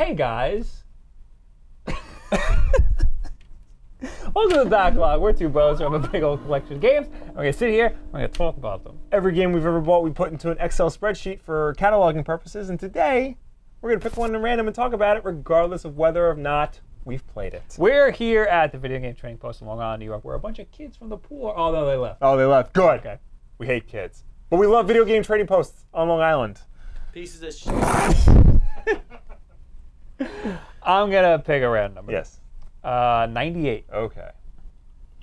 Hey guys. Welcome to the Backlog. We're two bros who have a big old collection of games. We're going to sit here, we're going to talk about them. Every game we've ever bought, we put into an Excel spreadsheet for cataloging purposes, and today, we're going to pick one at random and talk about it, regardless of whether or not we've played it. We're here at the Video Game Training Post in Long Island, New York, where a bunch of kids from the pool, although they left. Oh, they left. Good. Okay. We hate kids. But we love video game trading posts on Long Island. Pieces of shit. I'm going to pick a random number. Yes. 98. Okay.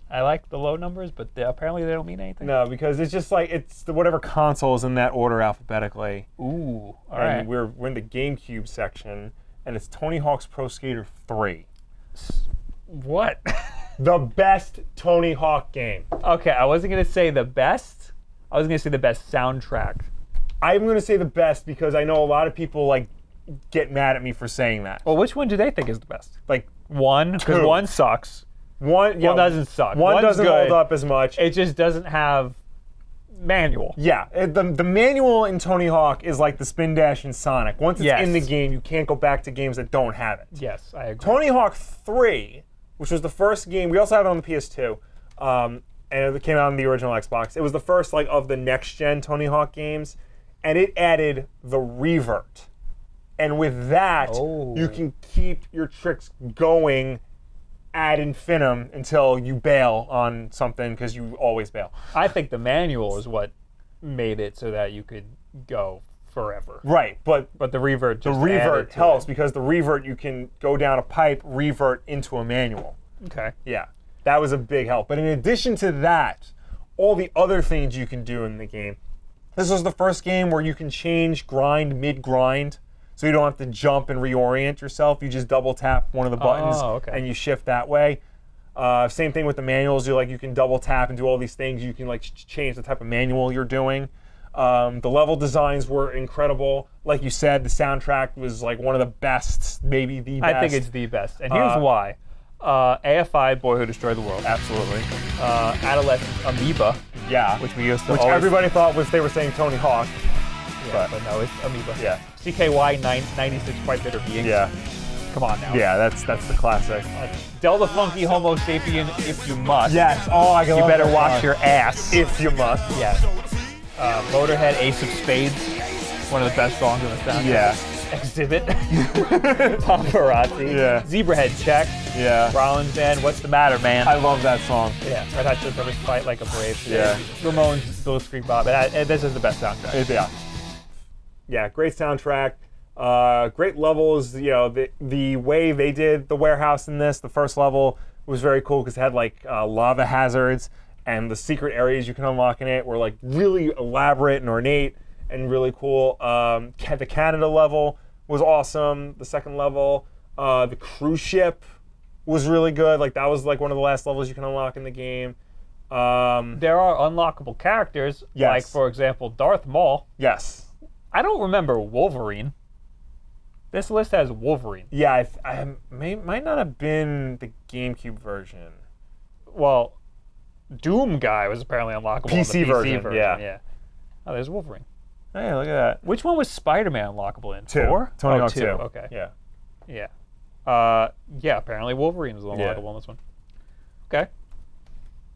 I like the low numbers, but apparently they don't mean anything. No, because it's just like, it's whatever console is in that order alphabetically. Ooh, all and right. we're in the GameCube section, and it's Tony Hawk's Pro Skater 3. What? The best Tony Hawk game. Okay, I wasn't going to say the best. I was going to say the best soundtrack. I'm going to say the best because I know a lot of people like get mad at me for saying that. Well, which one do they think is the best? Like One, because Two. one sucks. one doesn't suck. One One's doesn't good. hold up as much. It just doesn't have manual. Yeah, the manual in Tony Hawk is like the spin dash in Sonic. Once it's Yes. in the game, you can't go back to games that don't have it. Yes, I agree. Tony Hawk 3, which was the first game, we also have it on the PS2, and it came out on the original Xbox. It was the first like of the next-gen Tony Hawk games, and it added the revert. And with that, you can keep your tricks going ad infinitum until you bail on something, because you always bail. I think the manual is what made it so that you could go forever. Right, but the revert the just revert added to helps it. because the revert, you can go down a pipe, revert into a manual. Okay. Yeah, that was a big help. But in addition to that, all the other things you can do in the game. This was the first game where you can change grind mid-grind, so you don't have to jump and reorient yourself. You just double tap one of the buttons and you shift that way. Same thing with the manuals. You can double tap and do all these things. You can like change the type of manual you're doing. The level designs were incredible. Like you said, the soundtrack was like one of the best, maybe the best. I think it's the best. And here's why. AFI, Boy Who Destroyed the World. Absolutely. Adolescent Amoeba, Yeah. which we used to Which always... everybody thought was they were saying Tony Hawk. Yeah, but no, it's Amoeba. Yeah. CKY 96 Quite Bitter Beings. Yeah. Come on now. Yeah, that's the classic. Del the Funky Homo Sapien if you must. Yes. Oh, I can You love better that wash song. your ass. If you must. Yeah. Motorhead, Ace of Spades. One of the best songs on the soundtrack. Yeah. Exhibit. Paparazzi. Yeah. Zebrahead, check. Yeah. Rollins Band, What's the Matter, Man? I love that song. Yeah. Red Hot Chili Peppers, Fight Like a Brave. Yeah. Ramones, Blitzkrieg Bob. And this is the best soundtrack. Yeah. Yeah, great soundtrack. Great levels. You know, the way they did the warehouse in this, the first level, was very cool because it had like lava hazards, and the secret areas you can unlock in it were like really elaborate and ornate and really cool. The Canada level was awesome. The second level, the cruise ship was really good. Like that was like one of the last levels you can unlock in the game. There are unlockable characters, Yes. like, for example, Darth Maul. Yes. I don't remember Wolverine. This list has Wolverine. Yeah, might not have been the GameCube version. Well, Doom Guy was apparently unlockable PC on the PC version, yeah. Oh, there's Wolverine. Hey, look at that. Which one was Spider-Man unlockable in? 2. 4? Tony Hawk 2. 2. Okay. Yeah. Yeah. Yeah, apparently Wolverine was unlockable in this one. Okay.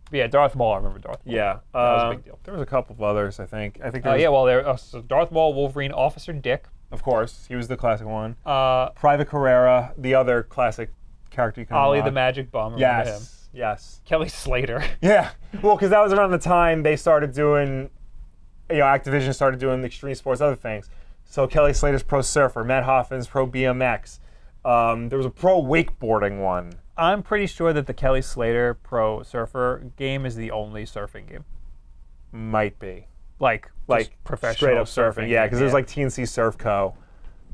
But yeah, Darth Maul, I remember Darth Maul. Yeah. That was a big deal. There was a couple of others, I think. There was, Yeah, well, so Darth Maul, Wolverine, Officer Dick. of course, he was the classic one. Uh, Private Carrera, the other classic character you can Ollie unlock. the Magic Bum, remember him. Yes. Yes. Kelly Slater. Yeah. Well, because that was around the time they started doing, Activision started doing the extreme sports, other things. So Kelly Slater's Pro Surfer, Matt Hoffman's Pro BMX. There was a Pro Wakeboarding one. I'm pretty sure that the Kelly Slater Pro Surfer game is the only surfing game. Might be. Like professional straight up surfing. Yeah, because there's like TNC Surf Co.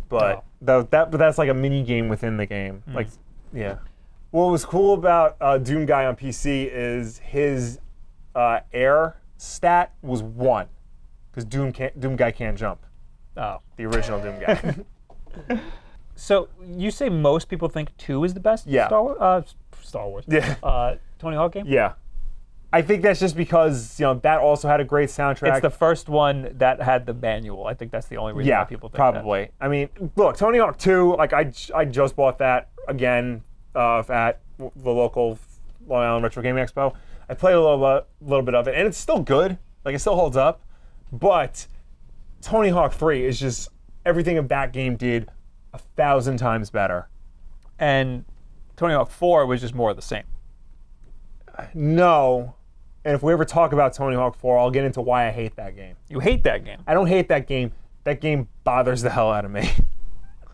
But but that's like a mini game within the game. Like, yeah. What was cool about Doom Guy on PC is his air stat was 1, because Doom Guy can't jump. Oh. The original Doom Guy. So you say most people think 2 is the best Yeah. Star Wars? Yeah. Tony Hawk game? Yeah. I think that's just because, that also had a great soundtrack. It's the first one that had the manual. I think that's the only reason why people think probably. that. I mean, look, Tony Hawk 2, like, I just bought that again at the local Long Island Retro Gaming Expo. I played a little bit of it, and it's still good. Like, it still holds up. But Tony Hawk 3 is just everything of that game did 1,000 times better. And Tony Hawk 4 was just more of the same. No. And if we ever talk about Tony Hawk 4, I'll get into why I hate that game. You hate that game. I don't hate that game. That game bothers the hell out of me.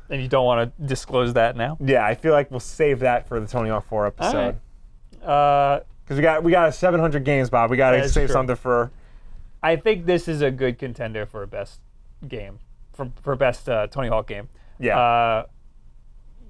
And you don't want to disclose that now? Yeah, I feel like we'll save that for the Tony Hawk 4 episode. Because we got 700 games, Bob. We got to save something for... I think this is a good contender for best game, for best Tony Hawk game. Yeah.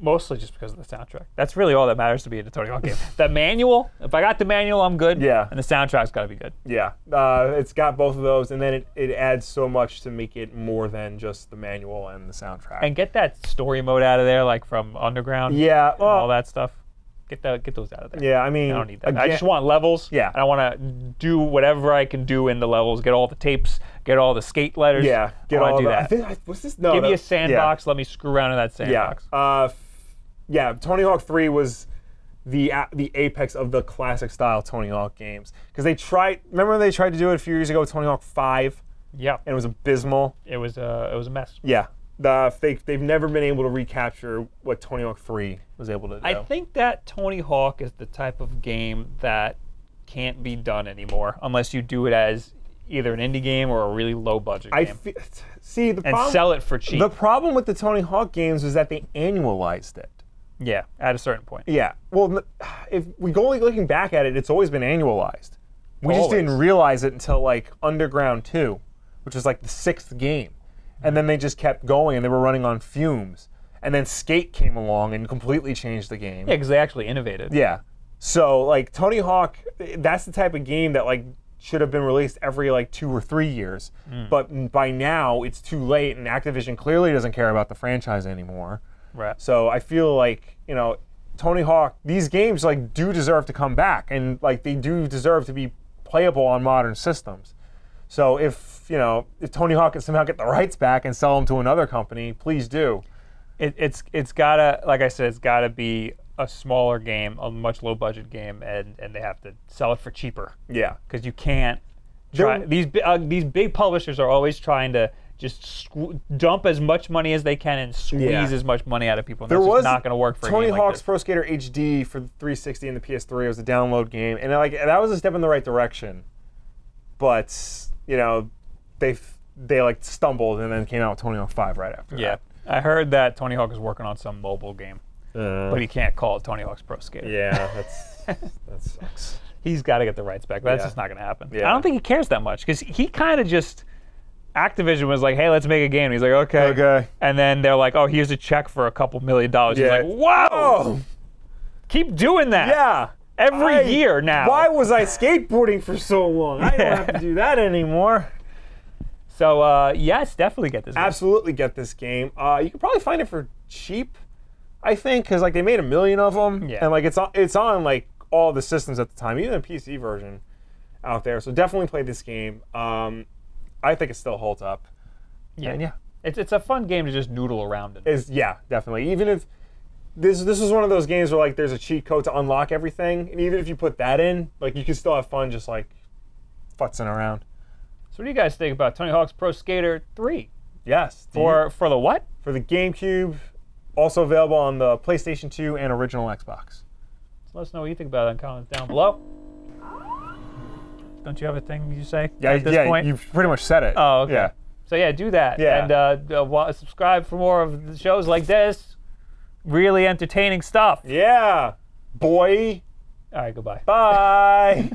Mostly just because of the soundtrack. That's really all that matters to me in a Tony Hawk game. The manual, if I got the manual, I'm good. Yeah. And the soundtrack's got to be good. Yeah. It's got both of those, and then it adds so much to make it more than just the manual and the soundtrack. And get that story mode out of there, like from Underground. Yeah. And all that stuff. Get those out of there. Yeah, I mean... I don't need that. I just want levels. Yeah. And I want to do whatever I can do in the levels. Get all the tapes. Get all the skate letters. Yeah. I want to do that. No, Give me a sandbox. Let me screw around in that sandbox. Yeah. Tony Hawk 3 was the apex of the classic style Tony Hawk games. Because remember when they tried to do it a few years ago with Tony Hawk 5? Yeah. And it was abysmal. It was a mess. Yeah. They've never been able to recapture what Tony Hawk 3 was able to do. I think that Tony Hawk is the type of game that can't be done anymore unless you do it as either an indie game or a really low budget game. And sell it for cheap. The problem with the Tony Hawk games was that they annualized it. Yeah, at a certain point. Yeah. Well, if we go looking back at it, it's always been annualized. We just didn't realize it until like Underground 2, which was like the 6th game. And then they just kept going, and they were running on fumes. And then Skate came along and completely changed the game. Yeah, because they actually innovated. Yeah. So, like, Tony Hawk, that's the type of game that, like, should have been released every, like, 2 or 3 years. But by now, it's too late, and Activision clearly doesn't care about the franchise anymore. Right. So I feel like, Tony Hawk, these games, like, do deserve to come back. And, like, they do deserve to be playable on modern systems. So if Tony Hawk can somehow get the rights back and sell them to another company, please do. It's gotta, like I said, it's gotta be a smaller game, a much low budget game, and they have to sell it for cheaper. Yeah. Because you can't try. These big publishers are always trying to just dump as much money as they can and squeeze as much money out of people. And that's just not going to work for Tony a game Hawk's like this. Pro Skater HD for the 360 and the PS3. It was a download game, and that was a step in the right direction. But they like stumbled and then came out with Tony Hawk 5 right after that. Yeah, I heard that Tony Hawk is working on some mobile game, but he can't call it Tony Hawk's Pro Skater. Yeah, that sucks. He's got to get the rights back. That's just not going to happen. Yeah. I don't think he cares that much because he kind of just. Activision was like, hey, let's make a game. And he's like, okay. Okay. And then they're like, oh, here's a check for $2 million. He's like, whoa! Keep doing that. Yeah. Every year now. Why was I skateboarding for so long? I don't have to do that anymore. So, yes, definitely get this game. Absolutely get this game. You can probably find it for cheap, I think, because like they made 1 million of them. Yeah. And like it's on like all the systems at the time, even the PC version out there. So definitely play this game. I think it still holds up. Yeah. And It's a fun game to just noodle around in. Yeah, definitely. Even if this is one of those games where like there's a cheat code to unlock everything, and even if you put that in, like you can still have fun just like futzing around. So what do you guys think about Tony Hawk's Pro Skater 3? Yes. For the what? For the GameCube, also available on the PlayStation 2 and original Xbox. So let us know what you think about it in the comments down below. Don't you have a thing you say at this point? You've pretty much said it. Oh, okay. Yeah. So yeah, do that. Yeah. And subscribe for more of the shows like this. Really entertaining stuff. Yeah. Boy. All right, goodbye. Bye.